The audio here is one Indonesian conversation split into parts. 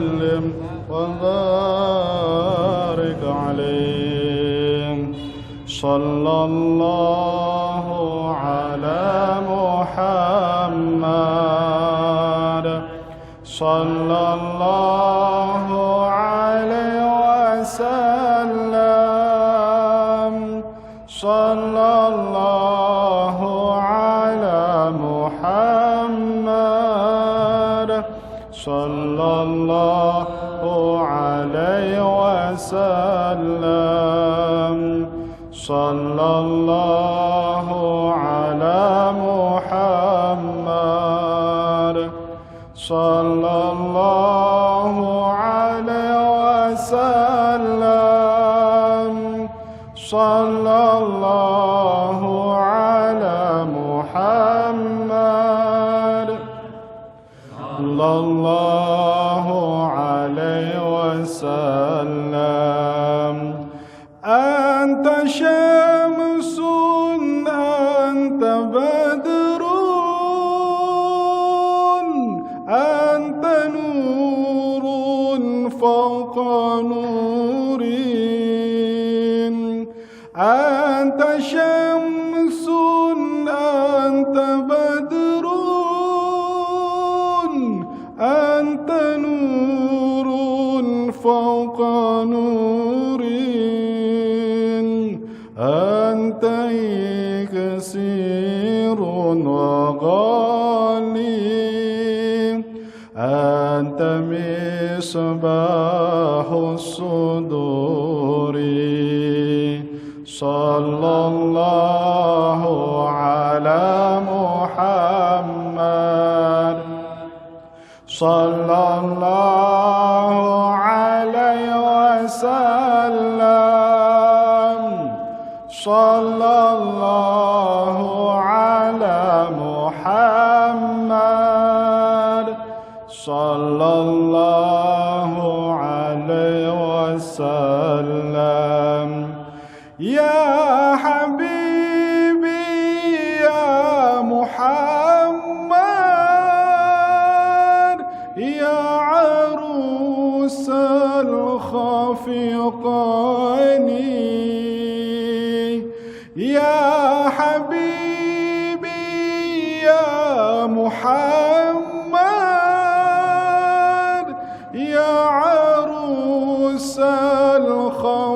وسلم وبارك عليه. صلى الله على محمد صلى الله عليه وسلم. صلى الله على محمد صلى الله عليه وسلم. صلى الله على محمد صلى الله عليه وسلم. صلى الله على محمد صلى الله عليه وسلم. أنت شمس أنت بدر أنت نور فوق نور. أنت شمس أنت بدر أنت نور فوق نور. أنت كثير وغالي أنت مصباح الصدور. صلى الله على محمد صلى الله عليه وسلم. صلى الله على محمد صلى الله عليه وسلم. يا حبيبي يا محمد يا عروس الخفقين. يا حبيبي يا محمد يا عروس الخفقين.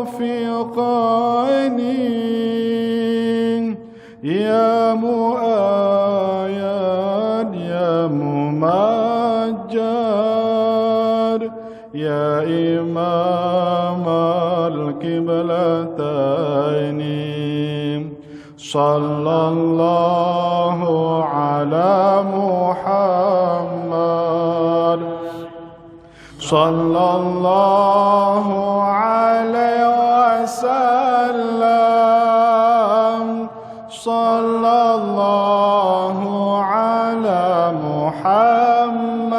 يا مؤيد يا ممجد يا إمام القبلتين. صلى الله على محمد صلى الله عليه وسلم. صلى الله على محمد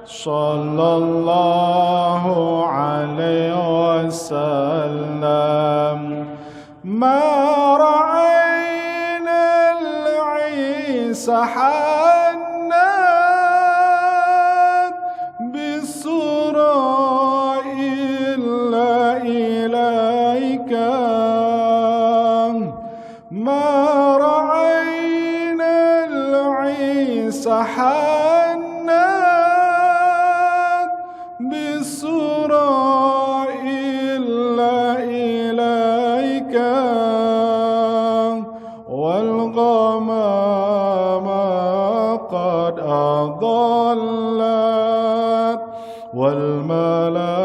صلى الله عليه وسلم. ما رأينا العيسى حنت بالسرى إلا إليك. ما رأينا العيسى حنت بالسرى إلا إليك. والغمامة قد أضلت والملا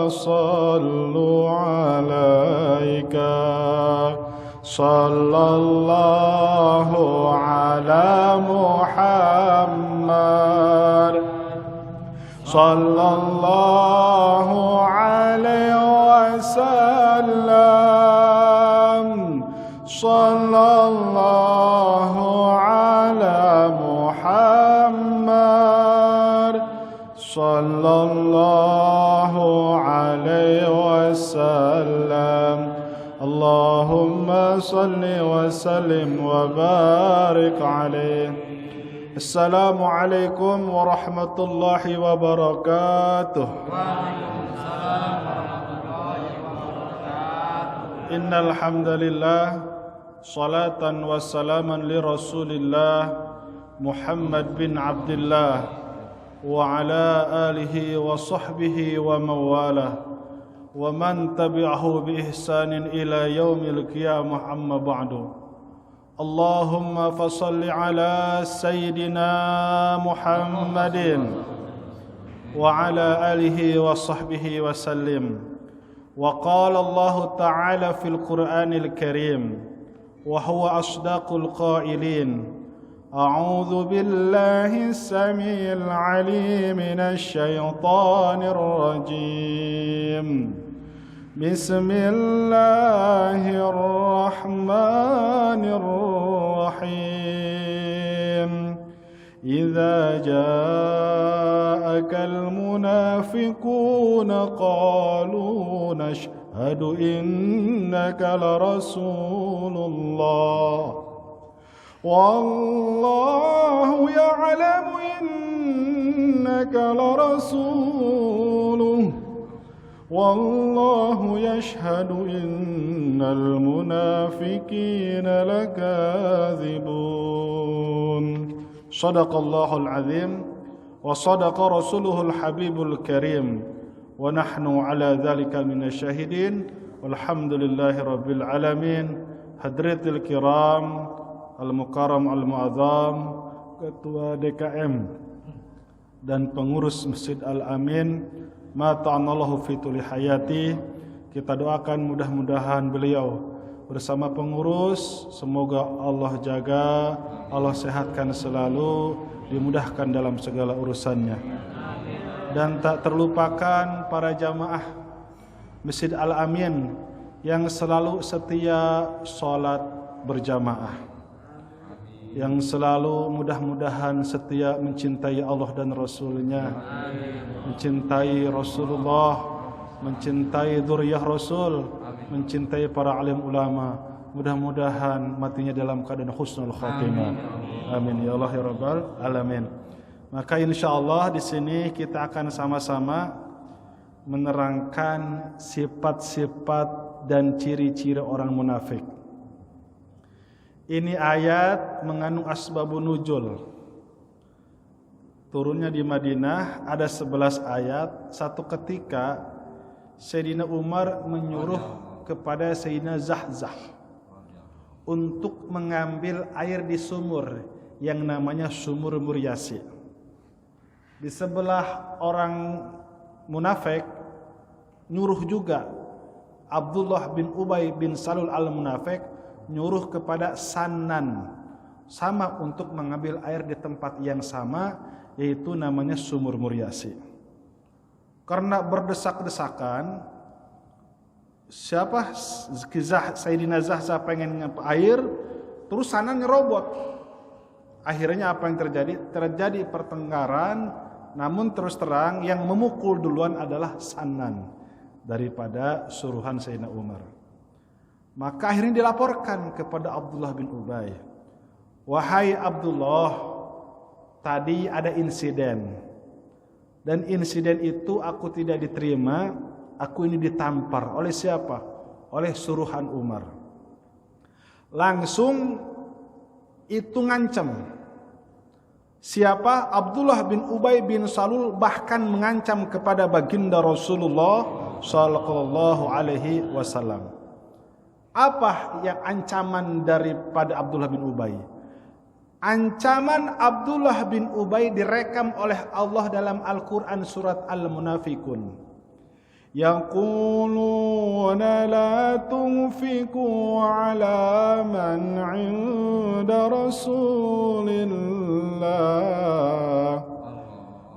صلوا عليك. صلى الله على محمد صلى الله عليه وسلم. صلى الله على محمد صلى الله عليه وسلم. اللهم صل وسلم وبارك عليه. Assalamualaikum warahmatullahi wabarakatuh. Innal hamdalillah salatan wassalaman li Rasulillah Muhammad bin Abdullah wa ala alihi wa sahbihi wa mawalah wa man tabi'ahu bi ihsanin ila yaumil qiyamah amma ba'du. Allahumma fassalli ala sayyidina Muhammadin wa ala alihi wa sahbihi wa sallim. وقال الله تعالى في القرآن الكريم وهو أصدق القائلين أعوذ بالله السميع العليم من الشيطان الرجيم بسم الله الرحمن الرحيم إذا جاءك المنافقون قالوا نشهد إنك لرسول الله والله يعلم إنك لرسوله والله يشهد إن المنافقين لكاذبون صدق الله العظيم وصدق رسوله الحبيب الكريم ونحن على ذلك من الشاهدين والحمد لله رب العالمين. Hadratil kiram, al-mukarram al-mu'azzam, ketua DKM dan pengurus Masjid Al-Amin, ma ta'anallahu fi tuli hayati. Kita doakan mudah-mudahan beliau bersama pengurus, semoga Allah jaga, Allah sehatkan selalu, dimudahkan dalam segala urusannya. Dan tak terlupakan para jamaah Masjid Al-Amin yang selalu setia sholat berjamaah, yang selalu mudah-mudahan setia mencintai Allah dan Rasulnya, mencintai Rasulullah, mencintai dzurriyyah Rasul, mencintai para alim ulama. Mudah-mudahan matinya dalam keadaan husnul khatimah. Amin ya Allah ya rabbal alamin. Maka insyaallah di sini kita akan sama-sama menerangkan sifat-sifat dan ciri-ciri orang munafik. Ini ayat mengandung asbabun nuzul. Turunnya di Madinah ada 11 ayat. Satu ketika Sayyidina Umar menyuruh kepada Sayyidina Zahzah untuk mengambil air di sumur yang namanya sumur Muryasi. Di sebelah orang munafik nyuruh juga Abdullah bin Ubay bin Salul al-Munafik nyuruh kepada Sannan sama untuk mengambil air di tempat yang sama, yaitu namanya sumur Muryasi. Karena berdesak-desakan, siapa Sayyidina Zahzah pengen air, terus sana nyerobot. Akhirnya apa yang terjadi? Terjadi pertengkaran, namun terus terang yang memukul duluan adalah Sannan daripada suruhan Sayyidina Umar. Maka akhirnya dilaporkan kepada Abdullah bin Ubay. Wahai Abdullah, tadi ada insiden. Dan insiden itu aku tidak diterima. Aku ini ditampar oleh siapa? Oleh suruhan Umar. Langsung itu ngancam. Siapa? Abdullah bin Ubay bin Salul bahkan mengancam kepada baginda Rasulullah sallallahu alaihi wasallam. Apa yang ancaman daripada Abdullah bin Ubay? Ancaman Abdullah bin Ubay direkam oleh Allah dalam Al-Quran surat Al-Munafikun. Yaquluna la tunfiqu ala man 'inda Rasulillah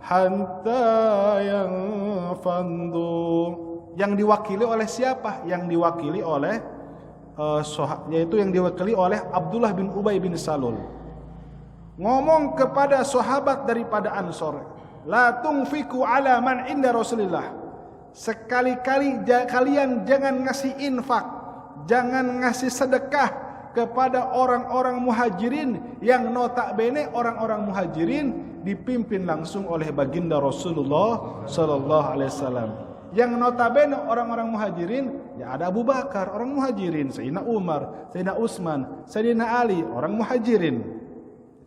hatta yanfaddu. Yang diwakili oleh siapa? Yang diwakili oleh yaitu yang diwakili oleh Abdullah bin Ubay bin Salul. Ngomong kepada sahabat daripada Ansor, la tunfiqu ala man 'inda Rasulillah. Sekali-kali kalian jangan ngasih infak, jangan ngasih sedekah kepada orang-orang muhajirin yang notabene orang-orang muhajirin dipimpin langsung oleh baginda Rasulullah sallallahu alaihi wasallam. Yang notabene orang-orang muhajirin ya ada Abu Bakar, orang muhajirin, Sayyidina Umar, Sayyidina Utsman, Sayyidina Ali, orang muhajirin.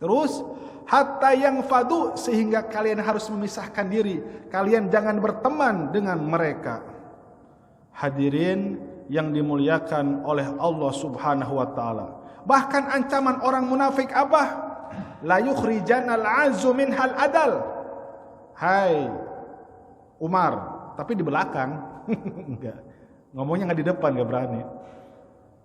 Terus hatta yang fadu, sehingga kalian harus memisahkan diri, kalian jangan berteman dengan mereka. Hadirin yang dimuliakan oleh Allah Subhanahu wa taala. Bahkan ancaman orang munafik apa? La yukhrijanal azu minhal adal. Hai Umar, tapi di belakang. Enggak. Ngomongnya enggak di depan, enggak berani.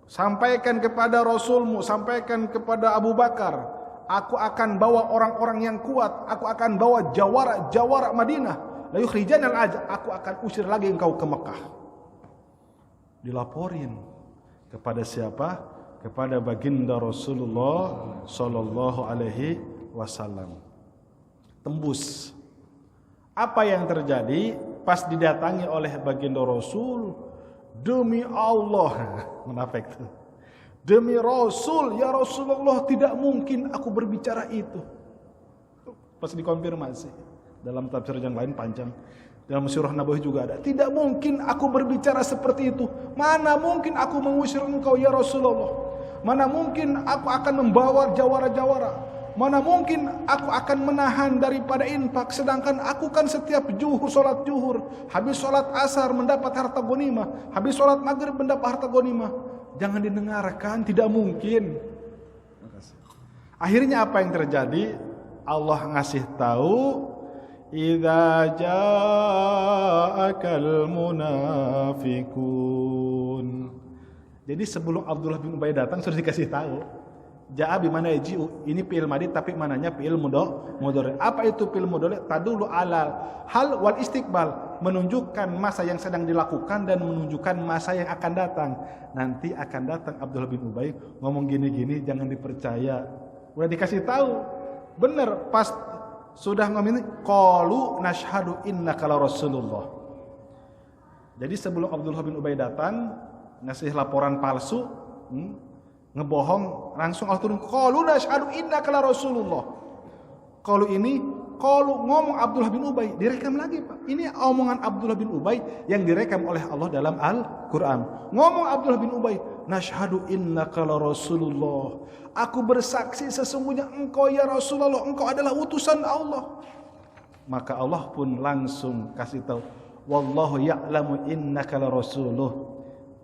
Sampaikan kepada Rasulmu, sampaikan kepada Abu Bakar, aku akan bawa orang-orang yang kuat, aku akan bawa jawara Madinah. La yukhrijanal az, aku akan usir lagi engkau ke Mekah. Dilaporin kepada siapa? Kepada baginda Rasulullah sallallahu alaihi wasallam. Tembus. Apa yang terjadi pas didatangi oleh baginda Rasul? Demi Allah, munafik itu. Demi Rasul, ya Rasulullah, tidak mungkin aku berbicara itu. Pas dikonfirmasi dalam tafsir yang lain panjang. Dalam surah Nabawi juga ada. Tidak mungkin aku berbicara seperti itu. Mana mungkin aku mengusir engkau ya Rasulullah. Mana mungkin aku akan membawa jawara-jawara. Mana mungkin aku akan menahan daripada infak. Sedangkan aku kan setiap sholat zuhur, habis sholat asar mendapat harta ghanimah, habis sholat maghrib mendapat harta ghanimah. Jangan didengarkan, tidak mungkin. Akhirnya apa yang terjadi? Allah ngasih tahu, idza ja'akal munafiqun. Jadi sebelum Abdullah bin Ubay datang sudah dikasih tahu. Ja'a bi mana yaji'u. Ini fi'il madhi tapi mananya fi'il mudhari. Apa itu fi'il mudhari? Tadullu alal hal wal istiqbal, menunjukkan masa yang sedang dilakukan dan menunjukkan masa yang akan datang. Nanti akan datang Abdullah bin Ubay ngomong gini-gini, jangan dipercaya. Udah dikasih tahu. Benar, pas sudah ngomongin qalu nashhadu innaka la rasulullah. Jadi sebelum Abdullah bin Ubay datang ngasih laporan palsu, ngebohong, langsung Allah turun qalu nashhadu innaka la rasulullah. Qalu ini qalu ngomong Abdullah bin Ubay, direkam lagi Pak. Ini omongan Abdullah bin Ubay yang direkam oleh Allah dalam Al-Qur'an. Ngomong Abdullah bin Ubay, nashhadu innaka la rasulullah. Aku bersaksi sesungguhnya engkau ya Rasulullah, engkau adalah utusan Allah. Maka Allah pun langsung kasih tahu, wallahu ya'lamu innaka la rasuluh.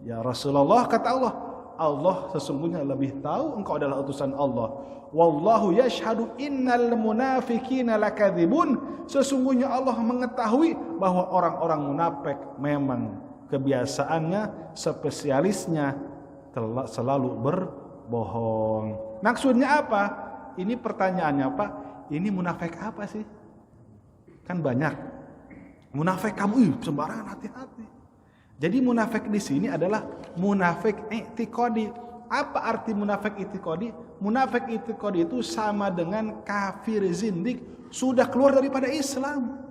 Ya Rasulullah, kata Allah, Allah sesungguhnya lebih tahu engkau adalah utusan Allah. Wallahu yashhadu innal munafiqina lakadzibun. Sesungguhnya Allah mengetahui bahwa orang-orang munafik memang kebiasaannya, spesialisnya selalu berbohong. Maksudnya apa? Ini pertanyaannya Pak, ini munafik apa sih? Kan banyak. Munafik kamu sembarangan, hati-hati. Jadi munafik di sini adalah munafik i'tiqadi. Apa arti munafik i'tiqadi? Munafik i'tiqadi itu sama dengan kafir zindik, sudah keluar daripada Islam,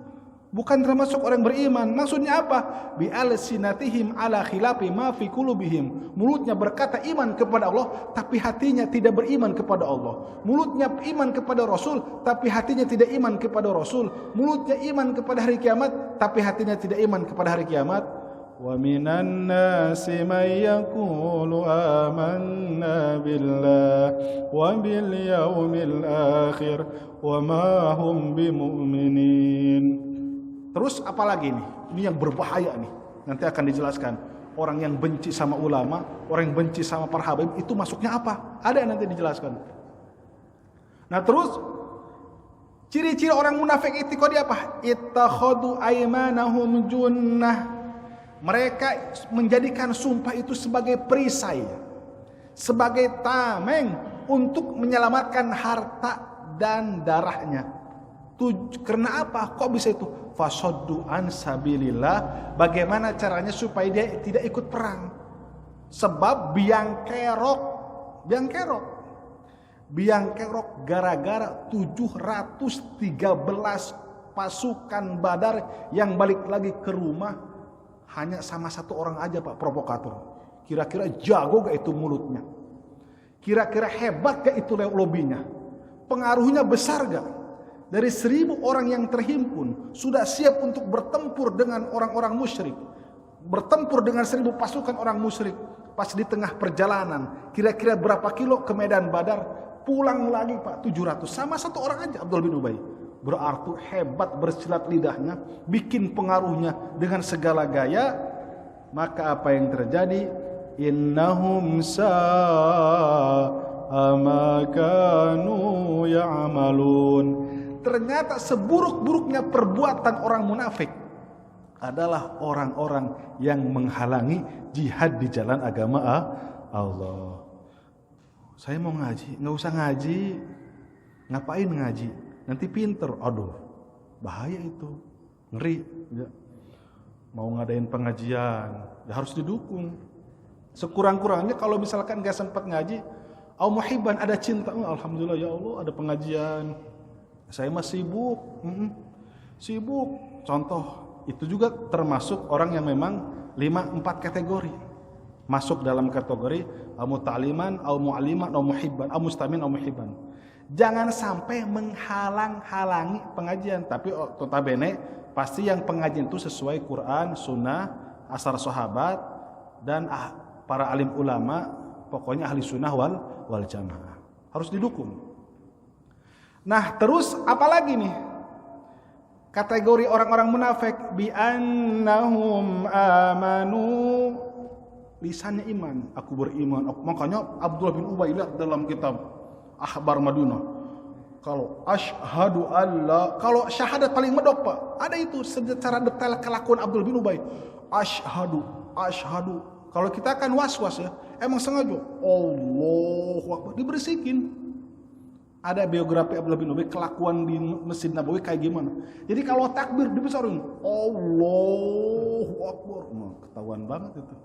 bukan termasuk orang beriman. Maksudnya apa? Bi alsinatihim ala khilafi ma fi qulubihim. Mulutnya berkata iman kepada Allah, tapi hatinya tidak beriman kepada Allah. Mulutnya iman kepada Rasul, tapi hatinya tidak iman kepada Rasul. Mulutnya iman kepada hari kiamat, tapi hatinya tidak iman kepada hari kiamat. Wa minan nasi may yaqulu amanna billah wa bil yaumil akhir wa ma hum bimu'minin. Terus apalagi nih? Ini yang berbahaya nih. Nanti akan dijelaskan. Orang yang benci sama ulama, orang yang benci sama para habaib, itu masuknya apa? Ada nanti dijelaskan. Nah terus ciri-ciri orang munafik i'tiqadi apa? Ittakhadu aymanahum junnah. Mereka menjadikan sumpah itu sebagai perisai, sebagai tameng untuk menyelamatkan harta dan darahnya. Karena apa? Kok bisa itu? Fasaddu an sabilillah. Bagaimana caranya supaya dia tidak ikut perang? Sebab biang kerok gara-gara 713 pasukan Badar yang balik lagi ke rumah hanya sama satu orang aja Pak, provokator. Kira-kira jago gak itu mulutnya? Kira-kira hebat gak itu lobbynya? Pengaruhnya besar gak? Dari 1000 orang yang terhimpun sudah siap untuk bertempur dengan orang-orang musyrik. Bertempur dengan 1000 pasukan orang musyrik. Pas di tengah perjalanan, kira-kira berapa kilo ke medan Badar, pulang lagi Pak 700 sama 1 orang aja, Abdullah bin Ubay. Berarti hebat bersilat lidahnya, bikin pengaruhnya dengan segala gaya. Maka apa yang terjadi? Innahum sa'a ma kanu ya'malun. Ternyata seburuk-buruknya perbuatan orang munafik adalah orang-orang yang menghalangi jihad di jalan agama Allah. Saya mau ngaji, nggak usah ngaji. Ngapain ngaji? Nanti pinter. Aduh, bahaya itu, ngeri. Ya. Mau ngadain pengajian, ya harus didukung. Sekurang-kurangnya kalau misalkan nggak sempat ngaji, au muhibban, ada cinta, alhamdulillah ya Allah ada pengajian. Saya mah sibuk, sibuk. Contoh. Itu juga termasuk orang yang memang 4 kategori. Masuk dalam kategori muta'aliman, au mu'aliman, au muhibban, au mustamin, au muhibban. Jangan sampai menghalang-halangi pengajian. Tapi notabene pasti yang pengajian itu sesuai Quran, Sunnah, asar sahabat, dan para alim ulama. Pokoknya ahli sunnah wal jamaah. Harus didukung. Nah terus apalagi nih? Kategori orang-orang munafik, bi annahum amanu, lisannya iman, aku beriman. Makanya Abdullah bin Ubay lihat dalam kitab Akhbar Madinah, kalau asyhadu alla, kalau syahadat paling medok Pak, ada itu secara detail kelakuan Abdullah bin Ubay. Asyhadu. Kalau kita kan was-was ya, emang sengaja Allahu Akbar diberisikin. Ada biografi Abdullah bin Ubay, kelakuan di Masjid Nabawi kayak gimana. Jadi kalau takbir dibesarin, Allahu Akbar. Nah, ketahuan banget itu.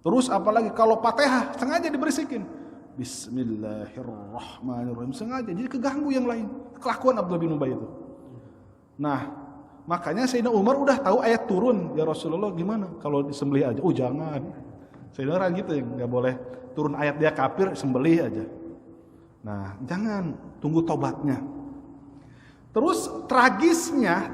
Terus apalagi kalau Fatihah sengaja diberisikin. Bismillahirrahmanirrahim. Sengaja, jadi keganggu yang lain. Kelakuan Abdullah bin Ubay itu. Nah, makanya Sayyidina Umar udah tahu ayat turun. Ya Rasulullah gimana kalau disembelih aja? Oh jangan. Sayyidina orang gitu ya, nggak boleh turun ayat dia kafir, sembelih aja. Nah, jangan, tunggu tobatnya. Terus tragisnya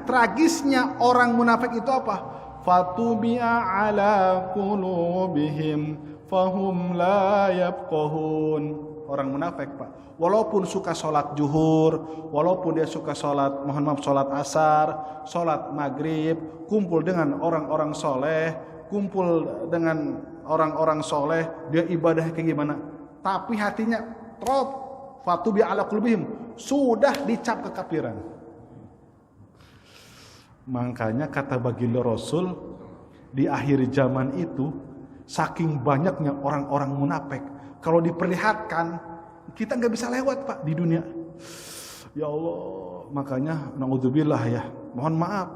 orang munafik itu apa? Fatubi'a ala qulubihim fahum la yafqahun. Orang munafik, Pak. Walaupun suka sholat zuhur, walaupun dia suka sholat asar, sholat maghrib, kumpul dengan orang-orang soleh, kumpul dengan orang-orang soleh, dia ibadah kayak gimana? Tapi hatinya trop. Fatubi ala qulubihim, sudah dicap kekafiran. Makanya kata baginda Rasul, di akhir zaman itu saking banyaknya orang-orang munafik, kalau diperlihatkan kita nggak bisa lewat Pak di dunia. Ya Allah, makanya naudzubillah ya. Mohon maaf,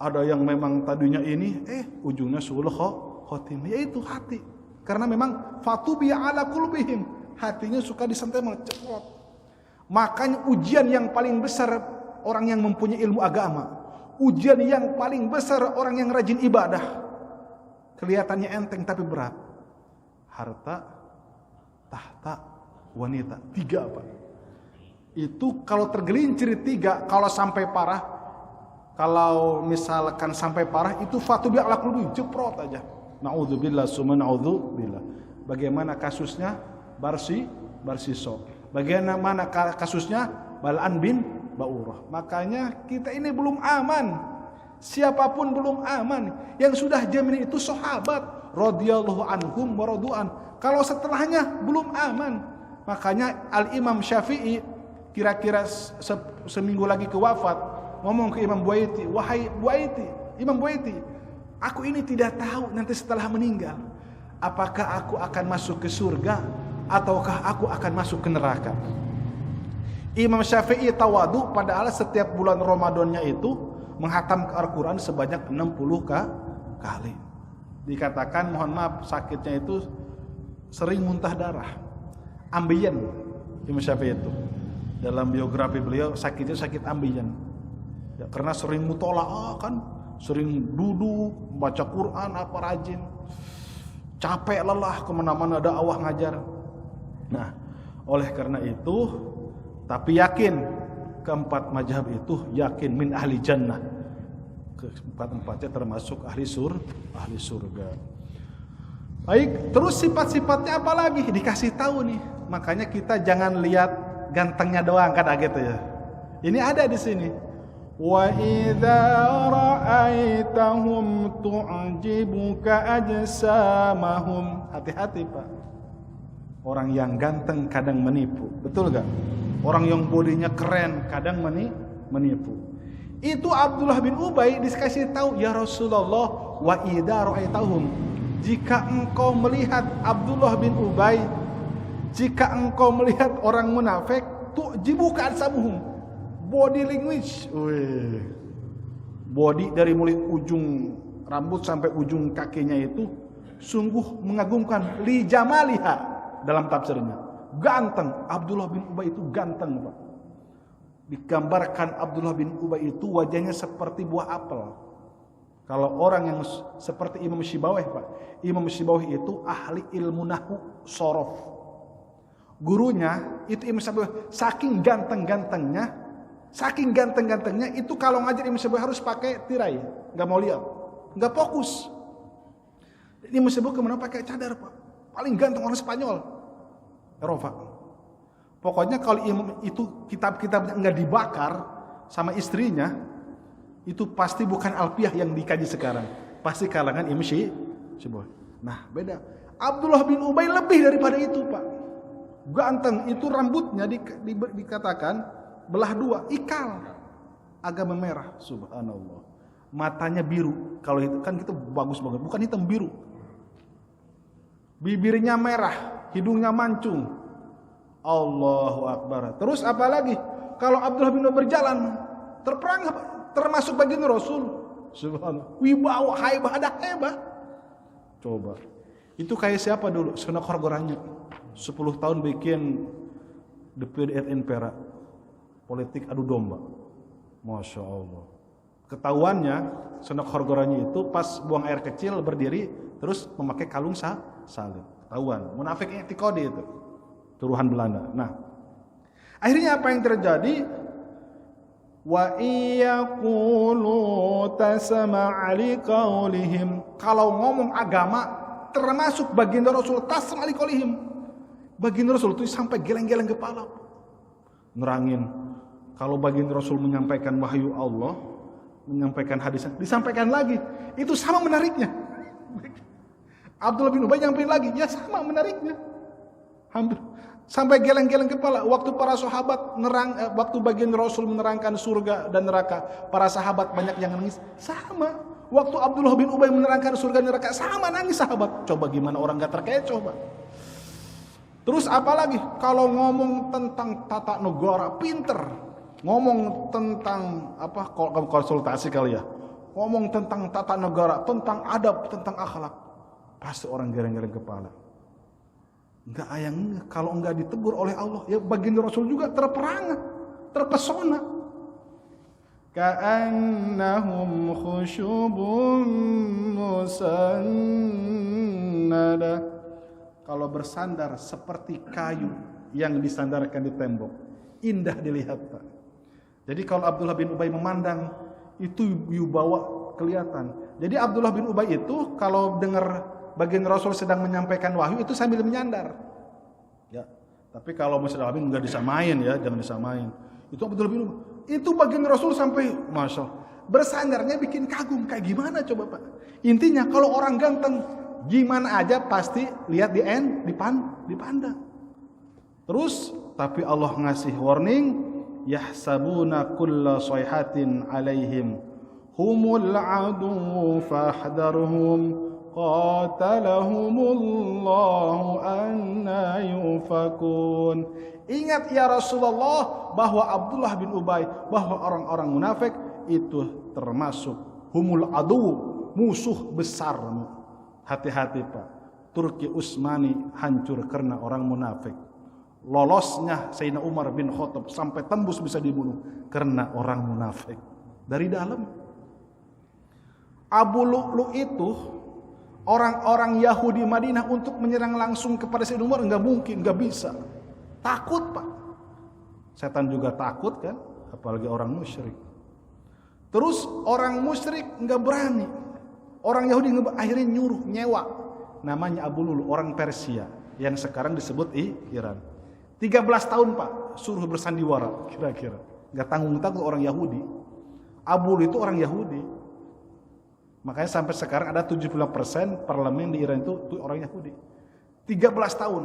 ada yang memang tadinya ini ujungnya suul khotimah, yaitu hati. Karena memang fatubi ala qulubihim, hatinya suka disentai cepat. Makanya ujian yang paling besar orang yang mempunyai ilmu agama, ujian yang paling besar orang yang rajin ibadah, kelihatannya enteng tapi berat. Harta, tahta, wanita, 3 Pak. Itu kalau tergelincir 3, kalau sampai parah, kalau misalkan sampai parah itu fatubi ala qulubi, jeprot aja. Naudzubillah summa naudzubillah. Bagaimana kasusnya Barsiso. Bagaimana kasusnya Bal'an bin Ba'urah. Makanya kita ini belum aman. Siapapun belum aman. Yang sudah jamin itu sahabat radhiyallahu anhum wa radu'an. Kalau setelahnya belum aman. Makanya Al-Imam Syafi'i kira-kira seminggu lagi ke wafat, ngomong ke Imam Buaiti, wahai Buaiti, Imam Buaiti, aku ini tidak tahu nanti setelah meninggal apakah aku akan masuk ke surga ataukah aku akan masuk ke neraka. Imam Syafi'i tawadu, padahal setiap bulan Ramadannya itu menghatam Al-Quran sebanyak 60 kali. Dikatakan, mohon maaf, sakitnya itu sering muntah darah, ambeien. Imam Syafi'i itu dalam biografi beliau sakitnya sakit ambeien ya, karena sering mutola'ah kan, sering duduk baca Quran, apa rajin, capek lelah kemana-mana dakwah ngajar. Nah, oleh karena itu, tapi yakin keempat mazhab itu yakin min ahli jannah. Keempat-empatnya termasuk ahli surga. Baik, terus sifat-sifatnya apa lagi? Dikasih tahu nih. Makanya kita jangan lihat gantengnya doang kan gitu ya. Ini ada di sini. Wa idza ra'aitahum tu'jibuka ajsamahum. Hati-hati, Pak. Orang yang ganteng kadang menipu. Betul gak? Orang yang bodinya keren kadang menipu. Itu Abdullah bin Ubay dikasih tahu, ya Rasulullah, wa idza ra'aitahum, jika engkau melihat Abdullah bin Ubay, jika engkau melihat orang munafik, tu'jibuka ajsamuhum, body language, body dari mulai ujung rambut sampai ujung kakinya itu sungguh mengagumkan, li jamaliha dalam tafsirnya. Ganteng, Abdullah bin Ubay itu ganteng, Pak. Digambarkan Abdullah bin Ubay itu wajahnya seperti buah apel. Kalau orang yang seperti Imam Syibawih, Pak. Imam Syibawih itu ahli ilmu nahwu sorof. Gurunya itu Imam Syibawih, saking ganteng-gantengnya itu kalau ngajar Imam Syibawih harus pakai tirai, nggak mau lihat, nggak fokus. Imam Syibawih kemana pakai cadar, Pak. Paling ganteng orang Spanyol, Eropa. Pokoknya kalau imam itu kitab-kitabnya enggak dibakar sama istrinya, itu pasti bukan Alfiyah yang dikaji sekarang, pasti kalangan Imam Syibawih. Nah, beda. Abdullah bin Ubay lebih daripada itu, Pak. Ganteng, itu rambutnya dikatakan belah dua, ikal, agak memerah, subhanallah. Matanya biru, kalau itu kan kita bagus banget, bukan hitam biru. Bibirnya merah, hidungnya mancung. Allahu Akbar. Terus apa lagi? Kalau Abdullah bin Ubay berjalan, terperangah, termasuk baginda Rasul. Subhanallah. Wibawa, haibah, ada hebat. Coba. Itu kayak siapa dulu? Sunan Khorgorannya. 10 tahun bikin DPR Perak. Politik adu domba. Masya Allah. Ketahuannya Sunan Khorgorannya itu pas buang air kecil berdiri terus memakai kalung salib. Ketahuan. Munafik i'tiqadi itu. Turuhan Belanda. Nah, akhirnya apa yang terjadi? Wa iyaqulu tasma' li qaulihim. Kalau ngomong agama termasuk baginda Rasul tasma' li qaulihim. Baginda Rasul itu sampai geleng-geleng kepala. Nerangin kalau baginda Rasul menyampaikan wahyu Allah, menyampaikan hadis, disampaikan lagi. Itu sama menariknya. Abdullah bin Ubay nyampein lagi, ya sama menariknya. Hampir sampai geleng-geleng kepala. Waktu para sahabat waktu bagian Rasul menerangkan surga dan neraka, para sahabat banyak yang nangis. Sama. Waktu Abdullah bin Ubay menerangkan surga dan neraka, sama nangis sahabat. Coba gimana orang gak terkait, coba. Terus apalagi kalau ngomong tentang tata negara, pinter. Ngomong tentang apa? Kalau konsultasi kali ya. Ngomong tentang tata negara, tentang adab, tentang akhlak. Pasti orang geleng-geleng kepala. Enggak ayang, kalau enggak ditegur oleh Allah, ya baginda Rasul juga terperangah, terpesona. Ka'annahum khusyubun musannada. Kalau bersandar seperti kayu yang disandarkan di tembok, indah dilihat, Pak. Jadi kalau Abdullah bin Ubay memandang, itu wibawa kelihatan. Jadi Abdullah bin Ubay itu kalau dengar bagian Rasul sedang menyampaikan wahyu itu sambil menyandar. Ya, tapi kalau Masya Allah nggak disamain ya, jangan disamain. Itu Abdullah bin Ubay. Itu bagian Rasul sampai Masya Allah, bersandarnya bikin kagum. Kayak gimana coba, Pak? Intinya kalau orang ganteng gimana aja pasti lihat dipandang. Terus tapi Allah ngasih warning, yahsabuna kulla sayhatin alaihim humul adu fahdharhum qatalahumullahu anna yufakun. Ingat ya Rasulullah bahwa Abdullah bin Ubay, bahwa orang-orang munafik itu termasuk humul adu, musuh besarmu. Hati-hati, Pak. Turki Utsmani hancur karena orang munafik. Lolosnya Sayyidina Umar bin Khattab sampai tembus bisa dibunuh karena orang munafik. Dari dalam Abu Lu'lu itu orang-orang Yahudi Madinah untuk menyerang langsung kepada Sayyidina Umar enggak mungkin, enggak bisa. Takut, Pak. Setan juga takut kan, apalagi orang musyrik. Terus orang musyrik enggak berani. Orang Yahudi akhirnya nyuruh nyewa. Namanya Abu Lulu, orang Persia yang sekarang disebut Iran. 13 tahun, Pak, suruh bersandiwara kira-kira. Enggak tanggung-tanggung orang Yahudi. Abu Lulu itu orang Yahudi. Makanya sampai sekarang ada 70% parlemen di Iran itu orang Yahudi. 13 tahun.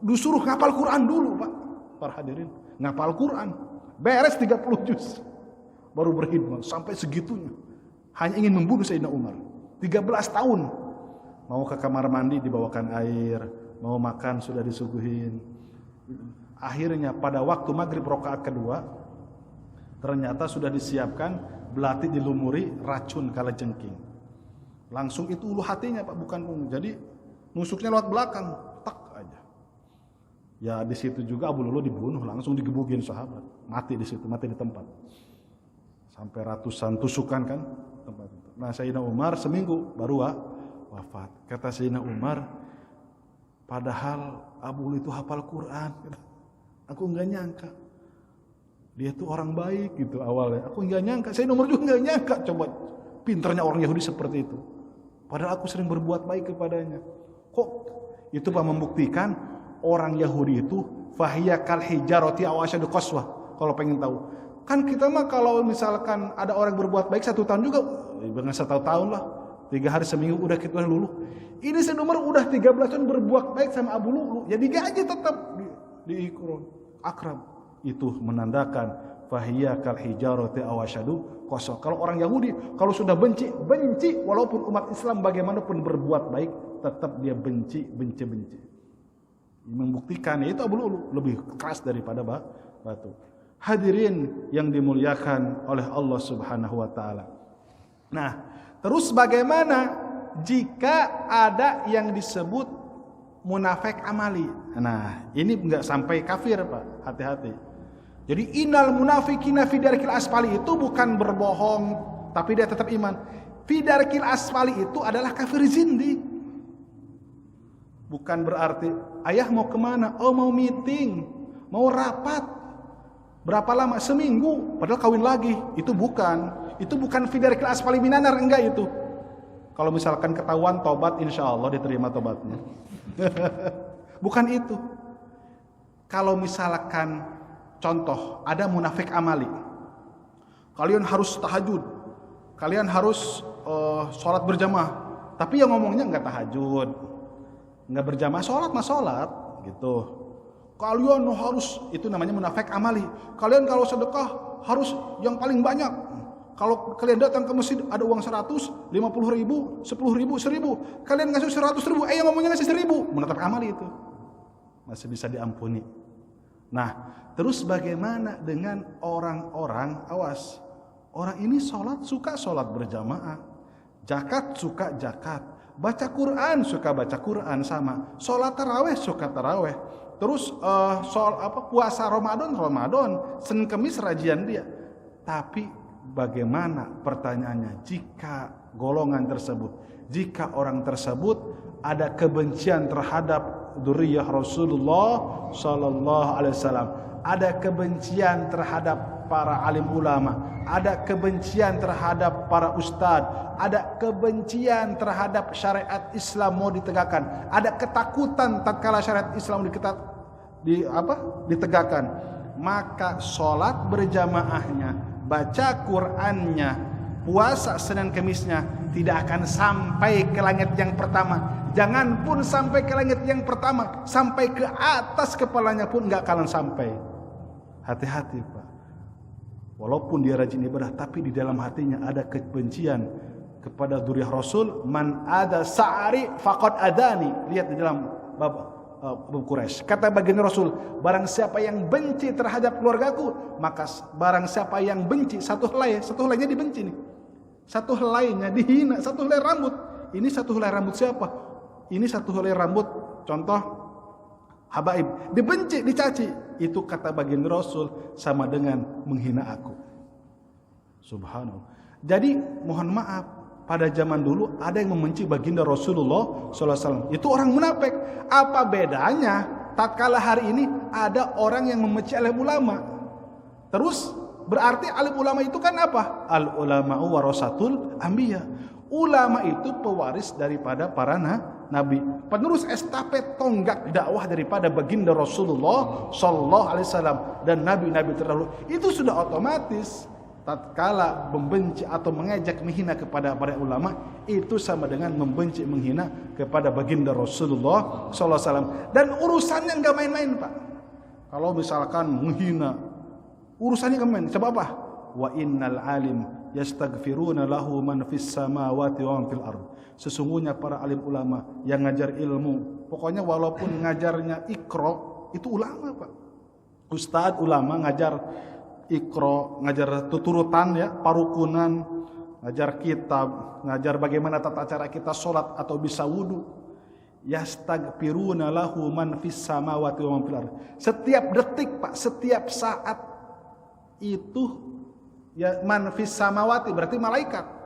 Disuruh ngapal Quran dulu, Pak. Para hadirin, ngapal Quran. Beres 30 juz. Baru berkhidmat sampai segitunya. Hanya ingin membunuh Sayyidina Umar. 13 tahun. Mau ke kamar mandi dibawakan air, mau makan sudah disuguhin. Akhirnya pada waktu maghrib rakaat kedua, ternyata sudah disiapkan belati dilumuri racun kalajengking. Langsung itu ulu hatinya, Pak, bukan ungu. Jadi nusuknya lewat belakang, tak aja. Ya di situ juga Abu Lulu dibunuh, langsung digebukin sahabat, mati di situ, mati di tempat. Sampai ratusan tusukan kan tempat itu. Nah, Sayyidina Umar seminggu baru wafat. Kata Sayyidina Umar, padahal Abu Lulu itu hafal Quran. Aku enggak nyangka. Dia tuh orang baik gitu awalnya. Aku enggak nyangka. Sayyidina Umar juga enggak nyangka. Coba pinternya orang Yahudi seperti itu. Padahal aku sering berbuat baik kepadanya. Kok itu Pak membuktikan orang Yahudi itu fahiya kal hijarati aw asyadu qaswah. Kalau pengen tahu. Kan kita mah kalau misalkan ada orang berbuat baik 1 tahun juga, dengan 1 tahun lah. 3 hari seminggu udah kita luluh. Ini Sayyidina Umar udah 13 tahun berbuat baik sama Abu Lulu. Ya digaji tetap di ikron akrab. Itu menandakan fahiya kal hijarati aw asyadu qaswah. Kalau orang Yahudi kalau sudah benci walaupun umat Islam bagaimanapun berbuat baik tetap dia benci. Membuktikan itu Abu Lulu lebih keras daripada batu. Hadirin yang dimuliakan oleh Allah Subhanahu wa taala. Nah, terus bagaimana jika ada yang disebut munafik amali? Nah, ini enggak sampai kafir, Pak. Hati-hati. Jadi innal munafiqina fi darkil asfali itu bukan berbohong, tapi dia tetap iman. Fi darkil asfali itu adalah kafir zindi. Bukan berarti ayah mau kemana? Oh, mau meeting, mau rapat. Berapa lama? Seminggu. Padahal kawin lagi. Itu bukan fi darkil asfali minanar, enggak itu. Kalau misalkan ketahuan tobat, insya Allah diterima tobatnya. Bukan itu. Kalau misalkan contoh, ada munafik amali. Kalian harus tahajud. Kalian harus sholat berjamaah. Tapi yang ngomongnya enggak tahajud, enggak berjamaah, sholat mah sholat gitu. Kalian harus, itu namanya munafik amali. Kalian kalau sedekah harus yang paling banyak. Kalau kalian datang ke masjid ada uang 100, 50 ribu, 10 ribu, 1000. Kalian ngasih 100 ribu, yang ngomongnya ngasih 1000. Munafik amali itu. Masih bisa diampuni. Nah, terus bagaimana dengan orang-orang awas? Orang ini suka sholat berjamaah. Zakat suka zakat. Baca Quran suka baca Quran sama. Sholat taraweh suka taraweh. Terus puasa Ramadan, Senin Kemis rajin dia. Tapi bagaimana pertanyaannya jika golongan tersebut, jika orang tersebut ada kebencian terhadap dzurriyyah Rasulullah sallallahu alaihi wasallam, ada kebencian terhadap para alim ulama, ada kebencian terhadap para ustadz, ada kebencian terhadap syariat Islam mau ditegakkan, ada ketakutan tatkala syariat Islam ditegakkan, maka sholat berjamaahnya, baca Qur'annya, puasa Senin Kemisnya tidak akan sampai ke langit yang pertama. Jangan pun sampai ke langit yang pertama, sampai ke atas kepalanya pun nggak akan sampai. Hati-hati, Pak. Walaupun dia rajin ibadah, tapi di dalam hatinya ada kebencian kepada dzurriyyah Rasul. Man ada sa'ari faqad adani. Lihat di dalam bab Abu Quraisy. Kata baginda Rasul, barang siapa yang benci terhadap keluargaku, maka barang siapa yang benci satu helainya dibenci nih. Satu helainya dihina, satu helai rambut. Ini satu helai rambut siapa? Ini satu helai rambut contoh habaib, dibenci, dicaci. Itu kata baginda Rasul sama dengan menghina aku. Subhanallah. Jadi mohon maaf, pada zaman dulu ada yang membenci baginda Rasulullah SAW. Itu orang munafik. Apa bedanya tatkala hari ini ada orang yang membenci alim ulama? Terus berarti alim ulama itu kan apa? Al ulama'u warasatul anbiya. Ulama itu pewaris daripada para nabi, penerus estafet tonggak dakwah daripada baginda Rasulullah sallallahu alaihi wasallam dan nabi-nabi terdahulu. Itu sudah otomatis tatkala membenci atau mengejek menghina kepada para ulama, itu sama dengan membenci menghina kepada baginda Rasulullah sallallahu alaihi wasallam. Dan urusannya enggak main-main, Pak. Kalau misalkan menghina, urusannya enggak main. Sebab apa? Wa innal alim yastaghfiruna lahu man fis samawati wa man fil ard. Sesungguhnya para alim ulama yang ngajar ilmu, pokoknya walaupun ngajarnya Iqra, itu ulama, Pak. Ustadz ulama ngajar Iqra, ngajar tuturutan ya, parukunan, ngajar kitab, ngajar bagaimana tata cara kita sholat atau bisa wudu. Yastaghfiruna lahu man fis samawati wa man fil ard. Setiap detik, Pak, setiap saat itu ya, man fis samawati berarti malaikat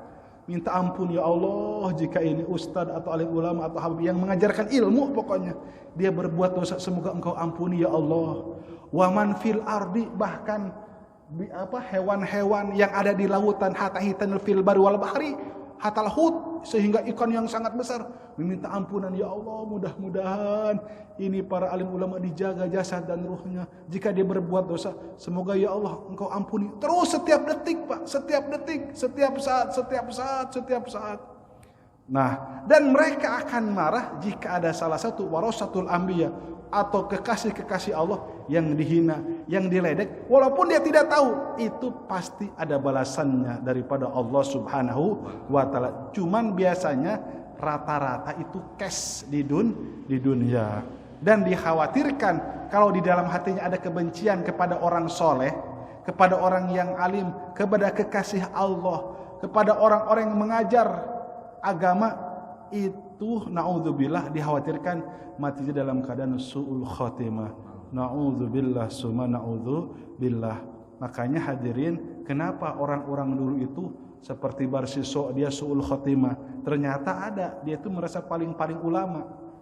minta ampun, ya Allah, jika ini ustadz atau alim ulama atau habib yang mengajarkan ilmu, pokoknya dia berbuat dosa, semoga engkau ampuni ya Allah. Wa man fil ardi, bahkan hewan-hewan yang ada di lautan, hatta hitanil fil bari wal bahri hatal hut, sehingga ikan yang sangat besar meminta ampunan, ya Allah, mudah-mudahan ini para alim ulama dijaga jasad dan ruhnya, jika dia berbuat dosa semoga ya Allah engkau ampuni. Terus setiap detik, Pak, setiap detik, setiap saat. Nah, dan mereka akan marah jika ada salah satu warasatul anbiya atau kekasih-kekasih Allah yang dihina, yang diledek, walaupun dia tidak tahu, itu pasti ada balasannya daripada Allah Subhanahu wa taala. Cuman biasanya rata-rata itu cash di dunia. Dan dikhawatirkan kalau di dalam hatinya ada kebencian kepada orang soleh, kepada orang yang alim, kepada kekasih Allah, kepada orang-orang yang mengajar agama, itu naudzubillah dikhawatirkan matinya dalam keadaan su'ul khotimah. Naudzubillah summa naudzubillah. Makanya hadirin, kenapa orang-orang dulu itu seperti Barsiso, dia su'ul khotimah? Ternyata ada, dia itu merasa paling ulama.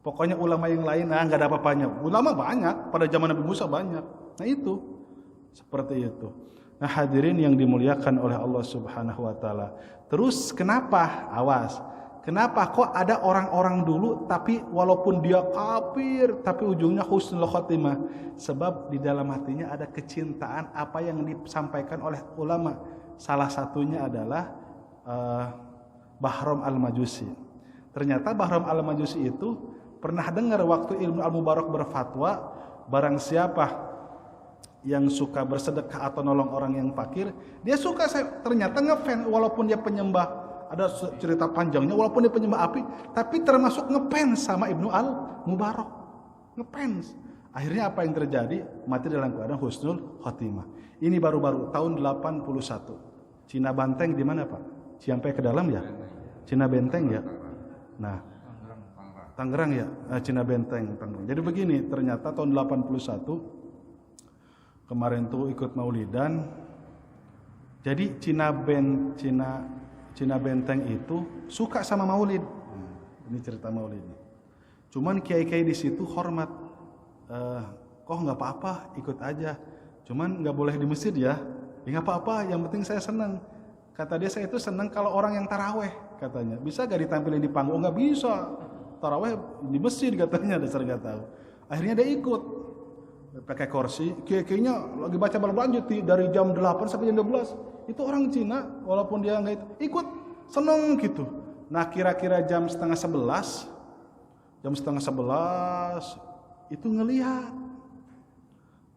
Pokoknya ulama yang lain enggak ada apa-apanya. Ulama banyak, pada zaman Nabi Musa banyak. Nah itu seperti itu. Nah hadirin yang dimuliakan oleh Allah Subhanahu wa taala. Terus kenapa? Awas. Kenapa kok ada orang-orang dulu tapi walaupun dia kafir tapi ujungnya husnul khotimah? Sebab di dalam hatinya ada kecintaan apa yang disampaikan oleh ulama. Salah satunya adalah Bahram Al-Majusi. Ternyata Bahram Al-Majusi itu pernah dengar waktu Ibnu Al-Mubarak berfatwa, barang siapa yang suka bersedekah atau nolong orang yang fakir, dia suka. Ternyata ngefans, walaupun dia penyembah, ada cerita panjangnya, walaupun dia penyembah api, tapi termasuk ngefans sama Ibnu Al-Mubarak, ngefans. Akhirnya apa yang terjadi? Mati dalam keadaan husnul khotimah. Ini baru-baru tahun 81. Cina Banteng di mana, Pak? Sampai ke dalam ya? Cina Benteng ya? Nah, Tangerang ya? Cina Benteng, Tangerang. Jadi begini, ternyata tahun 81 kemarin tuh ikut maulidan. Jadi Cina Benteng itu suka sama maulid. Ini cerita maulid. Cuman kiai-kiai di situ hormat. Kok nggak apa-apa, ikut aja. Cuman nggak boleh di masjid ya. Ya nggak apa-apa, yang penting saya senang. Kata dia, saya itu senang kalau orang yang taraweh, katanya. Bisa gak ditampilin di panggung? Nggak bisa. Taraweh di masjid katanya, dasar nggak tahu. Akhirnya dia ikut. Pakai kursi, kiai-kiainya lagi baca berlanjut dari jam 8 sampai jam 12. Itu orang Cina, walaupun dia nggak itu, ikut, seneng gitu. Nah kira-kira jam setengah 11 itu ngelihat,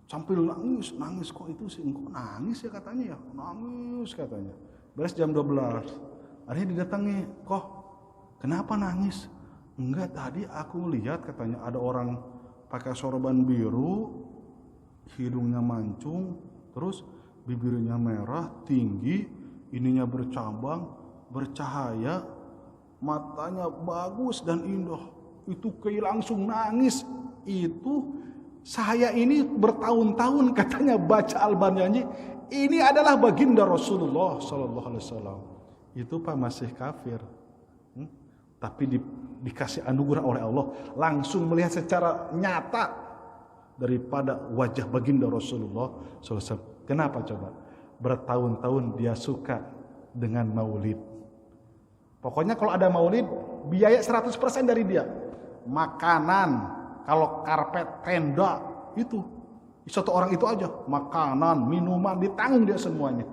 sambil nangis kok itu sih, kok nangis ya katanya ya, nangis katanya. Beres jam 12, akhirnya didatangi, kok kenapa nangis? Enggak, tadi aku lihat katanya ada orang pakai sorban biru, hidungnya mancung, terus bibirnya merah, tinggi, ininya bercabang, bercahaya, matanya bagus dan indah. Itu kayak langsung nangis. Itu saya ini bertahun-tahun katanya baca Al-Barnyanyi, ini adalah baginda Rasulullah sallallahu alaihi wasallam. itu Pak masih kafir. Tapi dikasih anugerah oleh Allah, langsung melihat secara nyata daripada wajah baginda Rasulullah SAW. Kenapa coba? Bertahun-tahun dia suka dengan maulid. Pokoknya kalau ada maulid, biaya 100% dari dia. Makanan, kalau karpet, tenda, itu satu orang itu aja. Makanan, minuman, ditanggung dia semuanya.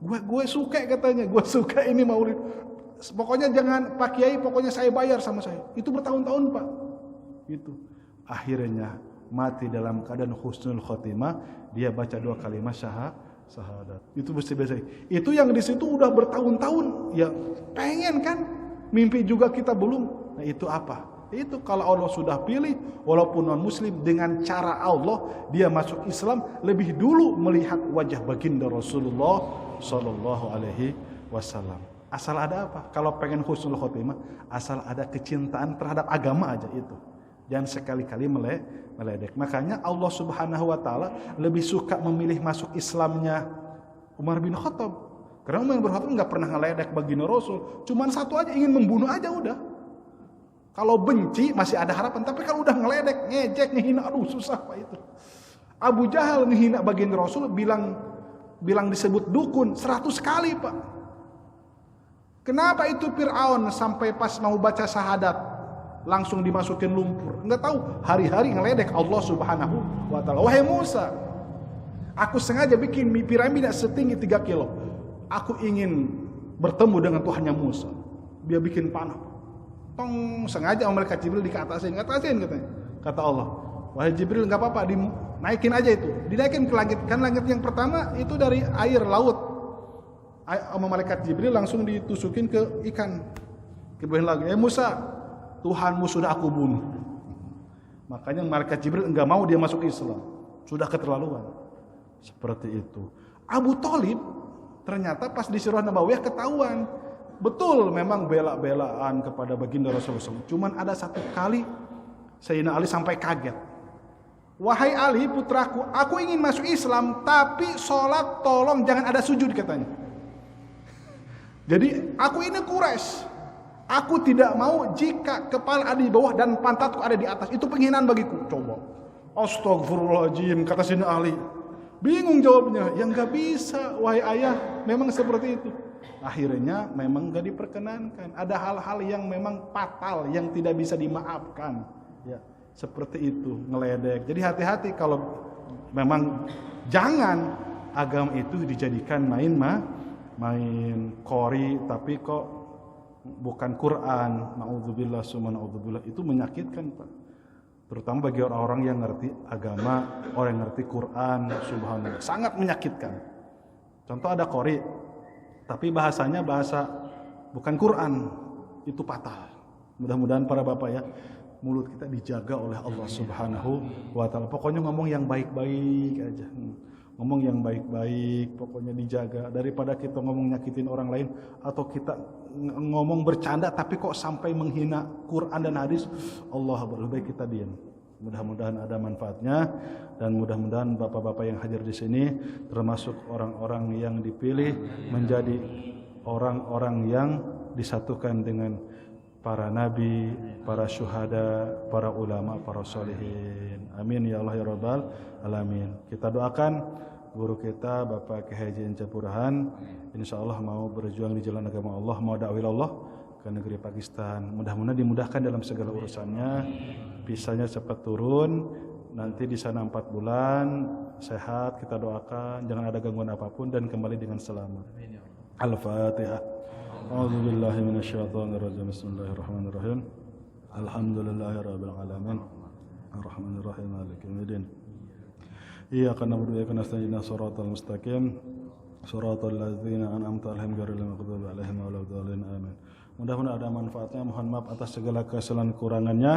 Gue suka katanya, gue suka ini maulid. Pokoknya jangan Pak Kiai, pokoknya saya bayar sama saya. Itu bertahun-tahun Pak. Itu. Akhirnya mati dalam keadaan husnul khotimah, dia baca 2 kalimat syahadat. Itu mesti biasa. Itu yang di situ udah bertahun-tahun. Ya pengen kan? Mimpi juga kita belum. Nah itu apa? Itu kalau Allah sudah pilih, walaupun non muslim, dengan cara Allah dia masuk Islam lebih dulu melihat wajah baginda Rasulullah Sallallahu Alaihi Wasallam. Asal ada apa? Kalau pengen husnul khotimah, asal ada kecintaan terhadap agama aja itu. Jangan sekali-kali meledek. Makanya Allah Subhanahu wa taala lebih suka memilih masuk Islamnya Umar bin Khattab. Karena Umar bin Khattab enggak pernah ngeledek baginda Rasul, cuman satu aja, ingin membunuh aja udah. Kalau benci masih ada harapan, tapi kalau udah ngeledek, ngejek, ngehina, aduh susah Pak itu. Abu Jahal ngehina baginda Rasul, bilang disebut dukun 100 kali Pak. Kenapa itu Fir'aun sampai pas mau baca syahadat langsung dimasukin lumpur? Enggak tahu, hari-hari ngeledek Allah Subhanahu wa taala. Wahai Musa, aku sengaja bikin piramida setinggi 3 kilo. Aku ingin bertemu dengan Tuhannya Musa. Dia bikin panah. Tong, sengaja malaikat Jibril dikatasin katanya. Kata Allah, wahai Jibril enggak apa-apa, dinaikin aja itu. Dinaikin ke langit. Kan langit yang pertama itu dari air laut. Sama malaikat Jibril langsung ditusukin ke ikan. Kemudian lagi, Musa, Tuhanmu sudah aku bunuh. Makanya malaikat Jibril enggak mau dia masuk Islam. Sudah keterlaluan. Seperti itu. Abu Thalib ternyata pas di Sirah Nabawiyah ketahuan. Betul memang bela-belaan kepada baginda Rasulullah SAW. Cuman ada satu kali Sayyidina Ali sampai kaget. Wahai Ali putraku, aku ingin masuk Islam, tapi sholat tolong jangan ada sujud katanya. Jadi aku ini Quraisy. Aku tidak mau jika kepala ada di bawah dan pantatku ada di atas. Itu penghinaan bagiku. Coba. Astagfirullahaladzim, kata Sayyidina Ali. Bingung jawabnya. Ya enggak bisa, wahai ayah. Memang seperti itu. Akhirnya memang enggak diperkenankan. Ada hal-hal yang memang fatal, yang tidak bisa dimaafkan. Ya, seperti itu, ngeledek. Jadi hati-hati kalau memang jangan agama itu dijadikan main qori, tapi kok bukan Quran. Na'udzubillah summa na'udzubillah. Itu menyakitkan Pak. Terutama bagi orang-orang yang ngerti agama, orang yang ngerti Quran, subhanallah. Sangat menyakitkan. Contoh ada qori, tapi bahasanya bahasa bukan Quran. Itu fatal. Mudah-mudahan para bapak ya, mulut kita dijaga oleh Allah Subhanahu wa taala. Pokoknya ngomong yang baik-baik aja. Ngomong yang baik-baik, pokoknya dijaga. Daripada kita ngomong nyakitin orang lain, atau kita ngomong bercanda tapi kok sampai menghina Quran dan hadis, Allah lebih baik kita diam. Mudah-mudahan ada manfaatnya, dan mudah-mudahan bapak-bapak yang hadir di sini termasuk orang-orang yang dipilih menjadi orang-orang yang disatukan dengan para nabi, para syuhada, para ulama, para sholihin. Amin ya Allah ya Rabbal alamin. Kita doakan guru kita Bapak Kiai Haji Ence Burhan, insyaallah mau berjuang di jalan agama Allah, mau dakwah Allah ke negeri Pakistan. Mudah-mudahan dimudahkan dalam segala urusannya, visanya cepat turun, nanti di sana 4 bulan sehat, kita doakan jangan ada gangguan apapun dan kembali dengan selamat. Al-Fatihah. A'udzubillahi minasyaitonirrajim. Bismillahirrahmanirrahim. Alhamdulillahirabbil alamin. Arrahmanirrahim. Maliki yaumiddin. Iyyaka na'budu wa iyyaka nasta'in. Shiratal mustaqim. Shiratal ladzina an'amta 'alaihim ghairil maghdubi 'alaihim waladdallin. Amin. Mudah-mudahan ada manfaatnya. Mohon maaf atas segala kesalahan kurangannya.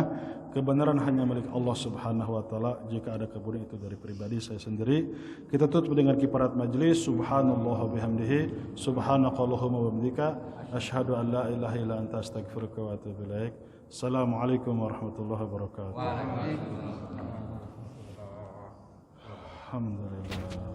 Kebenaran hanya milik Allah Subhanahu wa taala. Jika ada kebudayaan itu dari pribadi saya sendiri. Kita tutup dengan kiparat majelis. Subhanallah wa bihamdihi, subhanakallahumma wa bihamdika, asyhadu an la ilaha illa anta, astaghfiruka wa atubu ilaik. Assalamualaikum warahmatullahi wabarakatuh. Waalaikumsalam. Alhamdulillah.